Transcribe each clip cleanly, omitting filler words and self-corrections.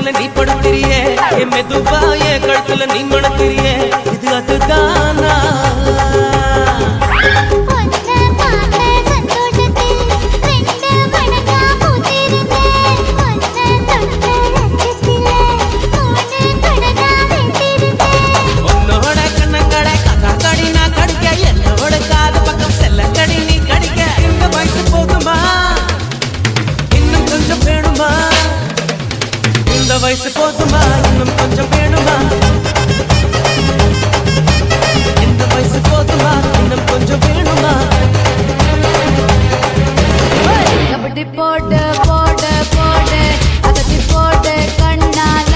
கழுத்துல நீ படுக்கிறியே என் மெதுவா என் கழுத்துல நீ மணக்கிறியே இது அதுதானா வயசு போதுமா இன்னும் கொஞ்சம் வேணுமா இந்த வயசு போதுமா இன்னும் கொஞ்சம் வேணுமா கபடி போடு போடு போடு அகத்தி போடு கண்ணால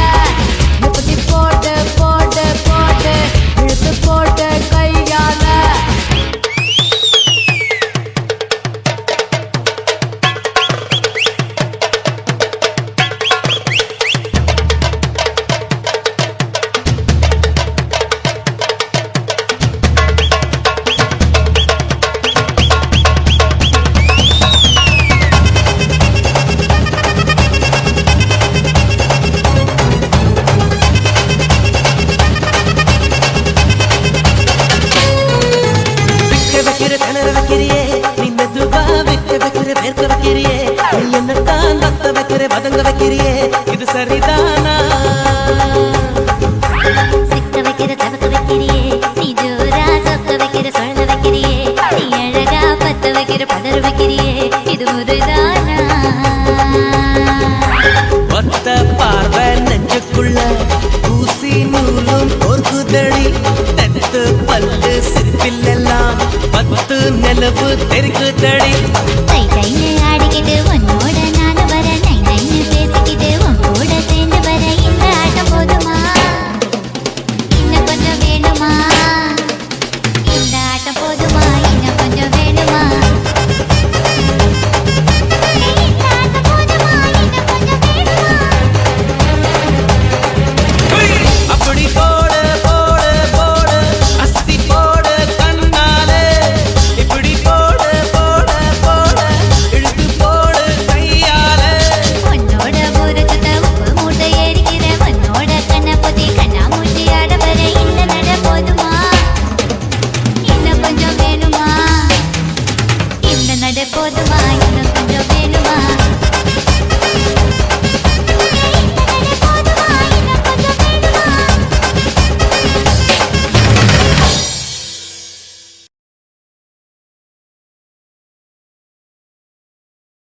முப்பத்தி போடு போடு போடு இழுத்து போடு கையால இது சரிதானா சிக்க வைக்கிற தவக்க வைக்கிறியே நீ ஜோரா சொக்க வைக்கிற சொல்ல வைக்கிறியே நீ அழகா பத்த வைக்கிற பதற வைக்கிறியே இது முறைதான்